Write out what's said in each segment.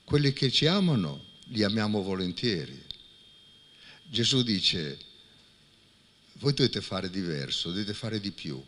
quelli che ci amano li amiamo volentieri. Gesù dice, voi dovete fare diverso, dovete fare di più.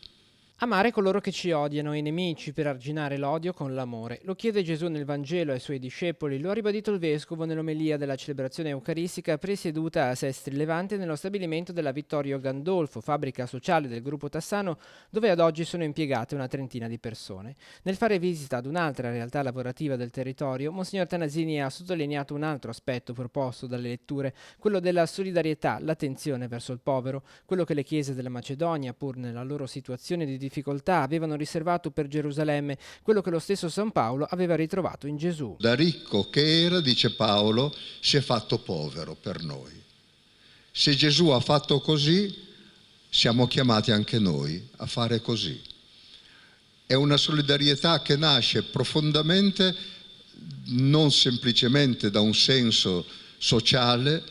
Amare coloro che ci odiano, i nemici, per arginare l'odio con l'amore. Lo chiede Gesù nel Vangelo ai suoi discepoli, lo ha ribadito il Vescovo nell'omelia della celebrazione eucaristica presieduta a Sestri Levante nello stabilimento della Vittorio Gandolfo, fabbrica sociale del gruppo Tassano, dove ad oggi sono impiegate una trentina di persone. Nel fare visita ad un'altra realtà lavorativa del territorio, Monsignor Tanasini ha sottolineato un altro aspetto proposto dalle letture, quello della solidarietà, l'attenzione verso il povero, quello che le chiese della Macedonia, pur nella loro situazione di difficoltà, avevano riservato per Gerusalemme, quello che lo stesso San Paolo aveva ritrovato in Gesù. Da ricco che era, dice Paolo, si è fatto povero per noi. Se Gesù ha fatto così, siamo chiamati anche noi a fare così. È una solidarietà che nasce profondamente, non semplicemente da un senso sociale,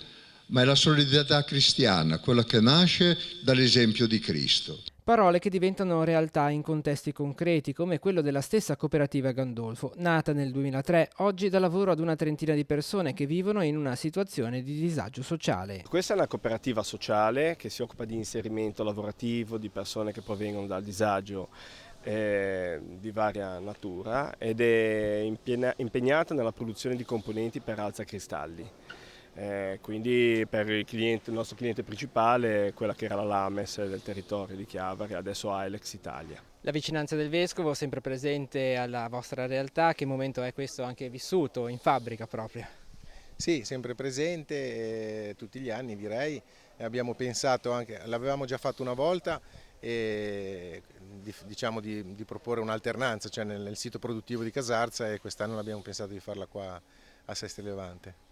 ma è la solidarietà cristiana, quella che nasce dall'esempio di Cristo. Parole che diventano realtà in contesti concreti, come quello della stessa cooperativa Gandolfo, nata nel 2003, oggi dà lavoro ad una trentina di persone che vivono in una situazione di disagio sociale. Questa è una cooperativa sociale che si occupa di inserimento lavorativo di persone che provengono dal disagio di varia natura ed è impegnata nella produzione di componenti per alzacristalli. Quindi per il nostro cliente principale, quella che era la Lames del territorio di Chiavari, adesso Ailex Italia. La vicinanza del Vescovo, sempre presente alla vostra realtà, che momento è questo anche vissuto in fabbrica proprio? Sì, sempre presente tutti gli anni direi, abbiamo pensato anche, l'avevamo già fatto una volta, diciamo di proporre un'alternanza, cioè nel sito produttivo di Casarza, e quest'anno abbiamo pensato di farla qua a Sestri Levante.